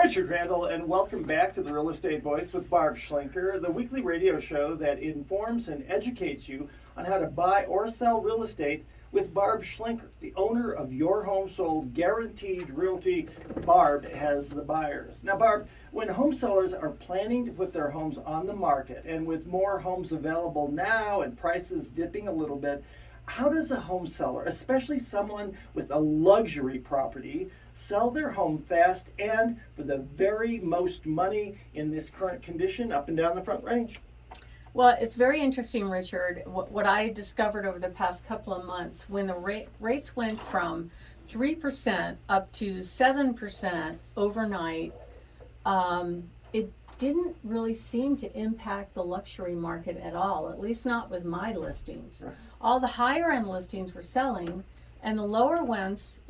Richard Randall, and welcome back to the Real Estate Voice with Barb Schlinker, the weekly radio show that informs and educates you on how to buy or sell real estate with Barb Schlinker, the owner of Your Home Sold Guaranteed Realty. Barb has the buyers. Now, Barb, when home sellers are planning to put their homes on the market, and with more homes available now and prices dipping a little bit, how does a home seller, especially someone with a luxury property, sell their home fast and for the very most money in this current condition up and down the Front Range? Well, it's very interesting, Richard. What I discovered over the past couple of months, when the rates went from 3% up to 7% overnight, it didn't really seem to impact the luxury market at all, at least not with my listings. Right. All the higher end listings were selling, and the lower end ones,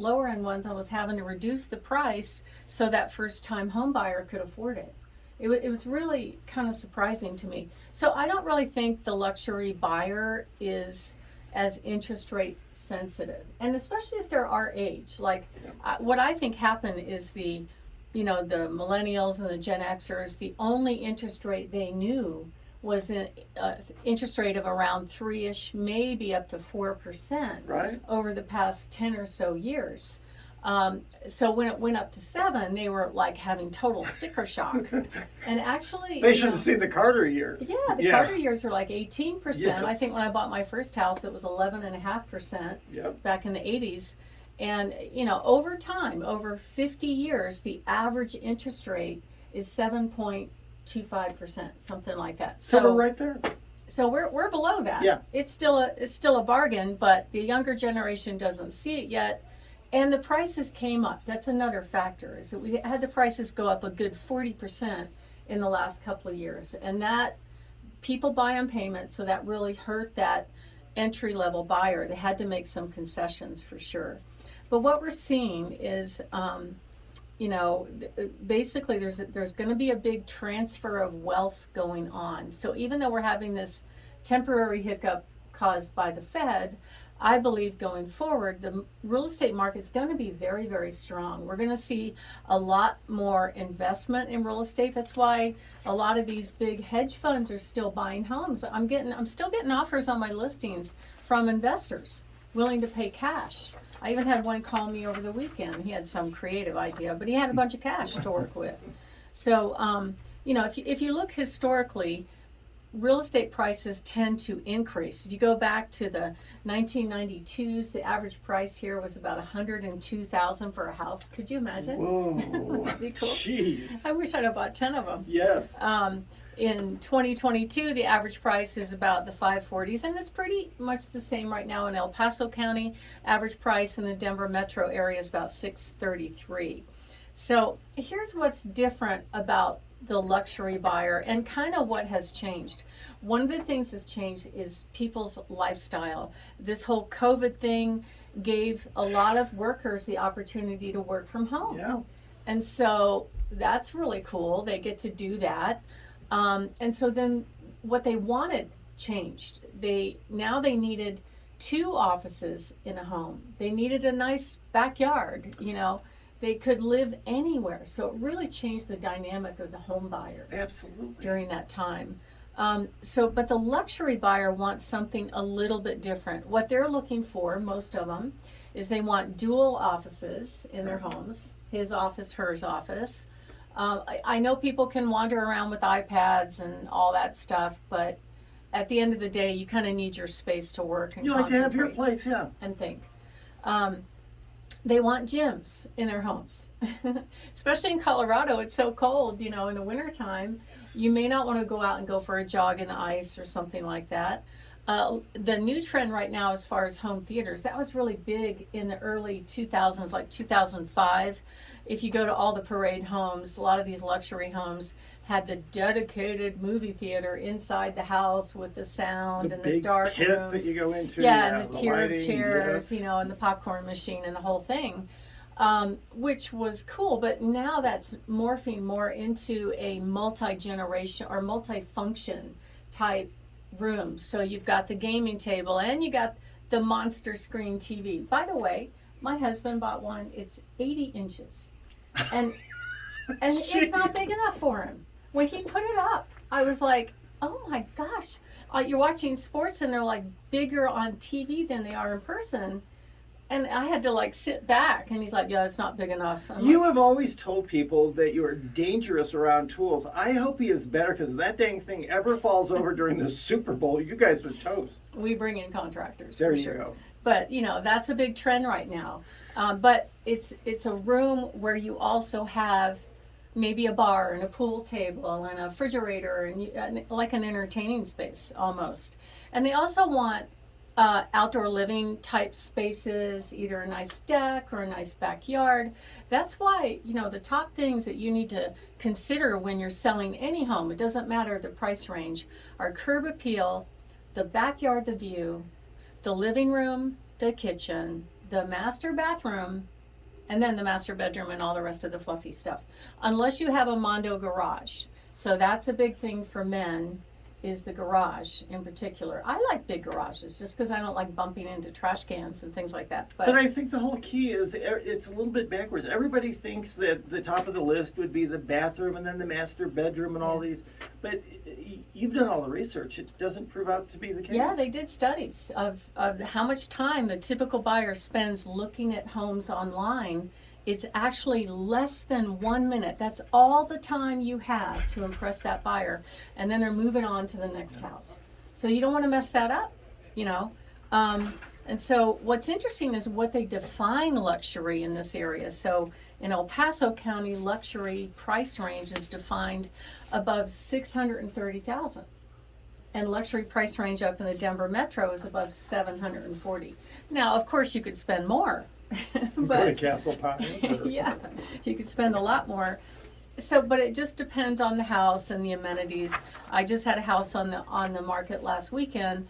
I was having to reduce the price so that first time home buyer could afford it. It was really kind of surprising to me. So I don't really think the luxury buyer is as interest rate sensitive, and especially if they're our age. Like what I think happened is the millennials and the Gen Xers, the only interest rate they knew was an interest rate of around 3-ish, maybe up to 4%, right, over the past 10 or so years. So when it went up to 7, they were like having total sticker shock. And actually, they should have seen the Carter years. Yeah, the Carter years were like 18%. Yes. I think when I bought my first house, it was 11.5%. Yep. Back in the 80s. And over time, over 50 years, the average interest rate is 7.25%, something like that. So we're right there. So we're below that. Yeah. It's still a bargain, but the younger generation doesn't see it yet. And the prices came up. That's another factor, is that we had the prices go up a good 40% in the last couple of years. And that people buy on payment, so that really hurt that entry level buyer. They had to make some concessions for sure. But what we're seeing is, basically there's going to be a big transfer of wealth going on. So even though we're having this temporary hiccup caused by the Fed, I believe going forward, the real estate market is going to be very, very strong. We're going to see a lot more investment in real estate. That's why a lot of these big hedge funds are still buying homes. I'm still getting offers on my listings from investors willing to pay cash. I even had one call me over the weekend. He had some creative idea, but he had a bunch of cash to work with. So, if you look historically, real estate prices tend to increase. If you go back to the 1992s, the average price here was about $102,000 for a house. Could you imagine? Whoa. That'd be cool. Jeez. I wish I'd have bought 10 of them. Yes. In 2022, the average price is about the 540s, and it's pretty much the same right now in El Paso County. Average price in the Denver metro area is about $633. So here's what's different about the luxury buyer and kind of what has changed. One of the things that's changed is people's lifestyle. This whole COVID thing gave a lot of workers the opportunity to work from home. Yeah. And so that's really cool. They get to do that. And so then what they wanted changed. They needed 2 offices in a home. They needed a nice backyard, They could live anywhere. So it really changed the dynamic of the home buyer. Absolutely. During that time. But the luxury buyer wants something a little bit different. What they're looking for, most of them, is they want dual offices in their homes. His office, hers office. I know people can wander around with iPads and all that stuff, but at the end of the day, you kind of need your space to work and you like to have your place, yeah. And think. They want gyms in their homes. Especially in Colorado, it's so cold, in the wintertime. You may not want to go out and go for a jog in the ice or something like that. The new trend right now as far as home theaters, that was really big in the early 2000s, like 2005. If you go to all the parade homes, a lot of these luxury homes had the dedicated movie theater inside the house with the sound and the dark pit rooms. that you go into. Yeah, and the tiered lighting, chairs, yes. And the popcorn machine and the whole thing, which was cool. But now that's morphing more into a multi-generation or multi-function type room. So you've got the gaming table and you got the monster screen TV. By the way, my husband bought one. It's 80 inches. And And it's not Jeez. big enough for him. When he put it up, I was like, oh my gosh. You're watching sports and they're like bigger on TV than they are in person. And I had to like sit back, and he's like, yeah, it's not big enough. I'm You like, have always told people that you are dangerous around tools. I hope he is better because if that dang thing ever falls over during the Super Bowl, you guys are toast. we bring in contractors There for you sure. go. But that's a big trend right now. But it's a room where you also have maybe a bar and a pool table and a refrigerator and like an entertaining space almost. And they also want outdoor living type spaces, either a nice deck or a nice backyard. That's why, the top things that you need to consider when you're selling any home, it doesn't matter the price range, are curb appeal, the backyard, the view, the living room, the kitchen, the master bathroom, and then the master bedroom and all the rest of the fluffy stuff. Unless you have a Mondo garage. So that's a big thing for men, is the garage in particular. I like big garages just because I don't like bumping into trash cans and things like that. But I think the whole key is it's a little bit backwards. Everybody thinks that the top of the list would be the bathroom and then the master bedroom and all these. But you've done all the research. It doesn't prove out to be the case. Yeah, they did studies of how much time the typical buyer spends looking at homes online. It's actually less than 1 minute. That's all the time you have to impress that buyer. And then they're moving on to the next house. So you don't want to mess that up, you know. And so what's interesting is what they define luxury in this area. So in El Paso County, luxury price range is defined above $630,000. And luxury price range up in the Denver metro is above $740,000. Now, of course, you could spend more. Go to Castle Pines. Or... Yeah, you could spend a lot more. So, but it just depends on the house and the amenities. I just had a house on the market last weekend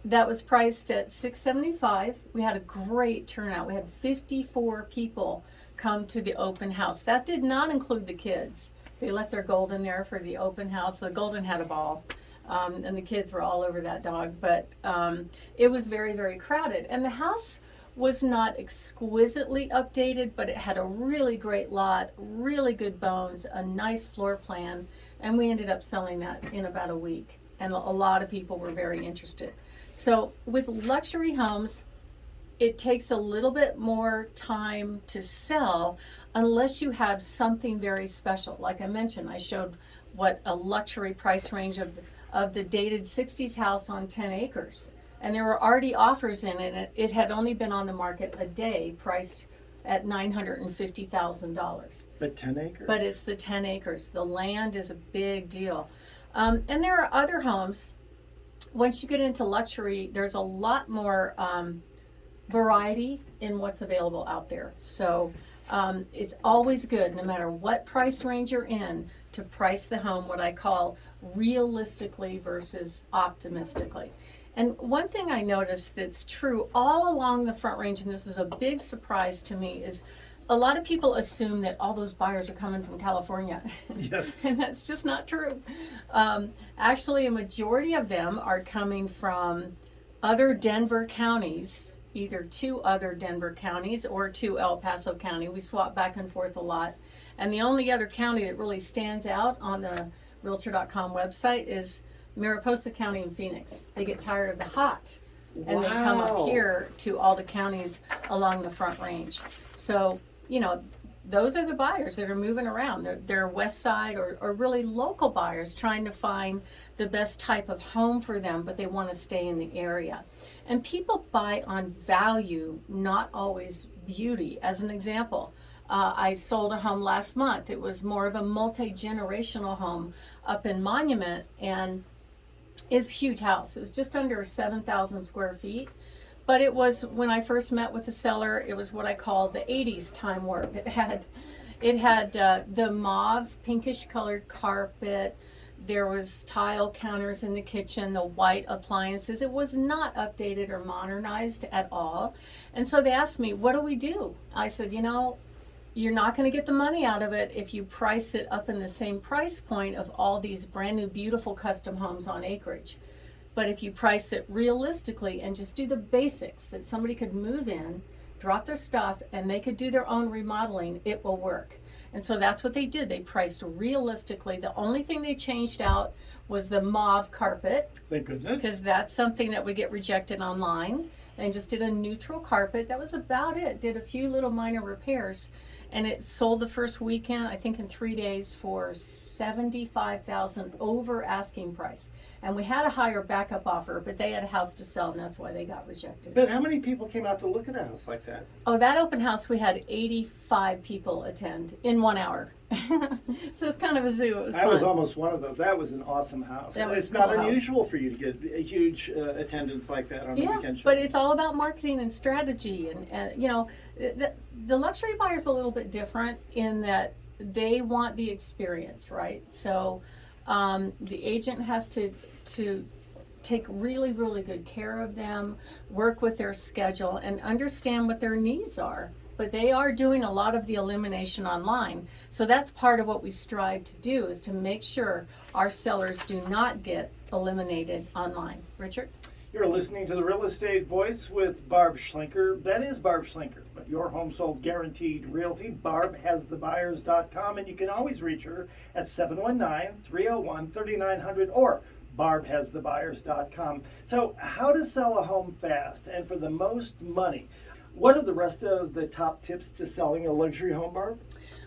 that was priced at $675,000. We had a great turnout. We had 54 people come to the open house. That did not include the kids. They left their Golden there for the open house. The Golden had a ball. And the kids were all over that dog. But it was very, very crowded. And the house was not exquisitely updated, but it had a really great lot, really good bones, a nice floor plan, and we ended up selling that in about a week. And a lot of people were very interested. So with luxury homes, it takes a little bit more time to sell unless you have something very special. Like I mentioned, I showed what a luxury price range of the dated 60s house on 10 acres. And there were already offers in it. It had only been on the market a day, priced at $950,000. But 10 acres? But it's the 10 acres. The land is a big deal. And there are other homes. Once you get into luxury, there's a lot more variety in what's available out there. So it's always good, no matter what price range you're in, to price the home what I call realistically versus optimistically. And one thing I noticed that's true all along the Front Range, and this is a big surprise to me, is a lot of people assume that all those buyers are coming from California. Yes. And that's just not true. Actually, a majority of them are coming from other Denver counties, either to other Denver counties or to El Paso County. We swap back and forth a lot. And the only other county that really stands out on the Realtor.com website is Mariposa County and Phoenix. They get tired of the hot and they come up here to all the counties along the Front Range. So, those are the buyers that are moving around. They're west side or really local buyers trying to find the best type of home for them, but they want to stay in the area. And people buy on value, not always beauty. As an example, I sold a home last month. It was more of a multi-generational home up in Monument, and it's a huge house. It was just under 7,000 square feet. But it was, when I first met with the seller, it was what I call the 80s time warp. It had the mauve, pinkish colored carpet. There was tile counters in the kitchen, the white appliances. It was not updated or modernized at all. And so they asked me, what do we do? I said, you're not going to get the money out of it if you price it up in the same price point of all these brand new, beautiful custom homes on acreage. But if you price it realistically and just do the basics that somebody could move in, drop their stuff, and they could do their own remodeling, it will work. And so that's what they did. They priced realistically. The only thing they changed out was the mauve carpet, Thank goodness. because that's something that would get rejected online. And just did a neutral carpet. That was about it. Did a few little minor repairs, and it sold the first weekend, I think in 3 days, for $75,000 over asking price. And we had a higher backup offer, but they had a house to sell, and that's why they got rejected. But how many people came out to look at a house like that? Oh, that open house, we had 85 people attend in 1 hour. So it's kind of a zoo. It was I fun. was almost one of those. That was an awesome house. That was It's a not cool house. unusual for you to get a huge attendance like that on a Yeah, weekend show. but it's all about marketing and strategy. And you know, the luxury buyer's a little bit different in that they want the experience, right? So the agent has to take really, really good care of them, work with their schedule, and understand what their needs are. But they are doing a lot of the elimination online. So that's part of what we strive to do, is to make sure our sellers do not get eliminated online. Richard? You're listening to The Real Estate Voice with Barb Schlinker. That is Barb Schlinker, but your home sold guaranteed realty. BarbHasTheBuyers.com, and you can always reach her at 719-301-3900 or BarbHasTheBuyers.com. So how to sell a home fast and for the most money. What are the rest of the top tips to selling a luxury home, Barb?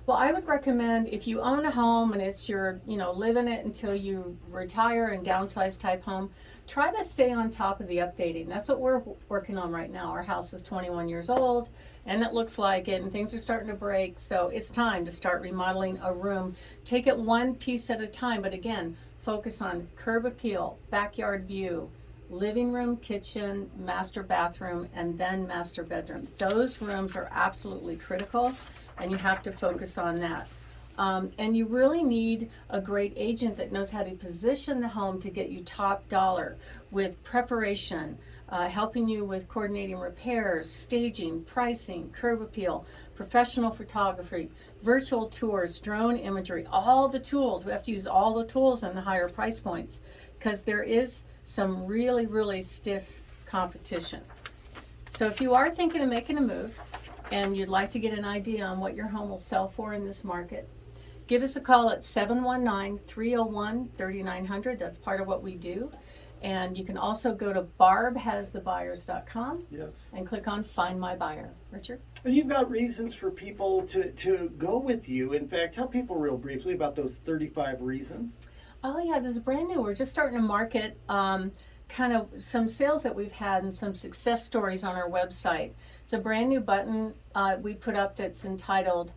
Well, I would recommend, if you own a home and it's your, live in it until you retire and downsize type home, try to stay on top of the updating. That's what we're working on right now. Our house is 21 years old and it looks like it, and things are starting to break. So it's time to start remodeling a room. Take it one piece at a time, but again, focus on curb appeal, backyard view, living room, kitchen, master bathroom, and then master bedroom. Those rooms are absolutely critical, and you have to focus on that. And you really need a great agent that knows how to position the home to get you top dollar with preparation, helping you with coordinating repairs, staging, pricing, curb appeal, professional photography, virtual tours, drone imagery, all the tools. We have to use all the tools in the higher price points because there is some really, really stiff competition. So if you are thinking of making a move and you'd like to get an idea on what your home will sell for in this market, give us a call at 719-301-3900. That's part of what we do. And you can also go to barbhasthebuyers.com Yes. and click on Find My Buyer. Richard? And you've got reasons for people to go with you. In fact, tell people real briefly about those 35 reasons. Oh yeah, this is brand new. We're just starting to market kind of some sales that we've had and some success stories on our website. It's a brand new button we put up that's entitled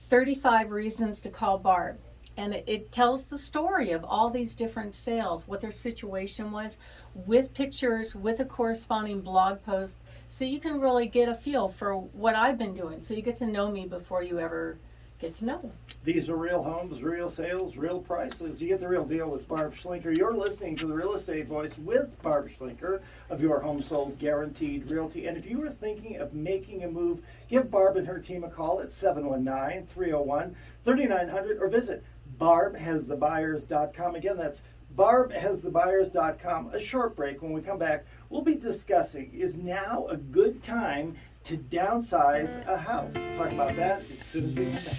35 Reasons to Call Barb. And it tells the story of all these different sales, what their situation was, with pictures, with a corresponding blog post, so you can really get a feel for what I've been doing. So you get to know me before you ever get to know me. These are real homes, real sales, real prices. You get the real deal with Barb Schlinker. You're listening to The Real Estate Voice with Barb Schlinker of Your Home Sold Guaranteed Realty. And if you were thinking of making a move, give Barb and her team a call at 719-301-3900 or visit BarbHasTheBuyers.com. Again, that's BarbHasTheBuyers.com. A short break. When we come back, we'll be discussing, is now a good time to downsize a house? We'll talk about that as soon as we come back.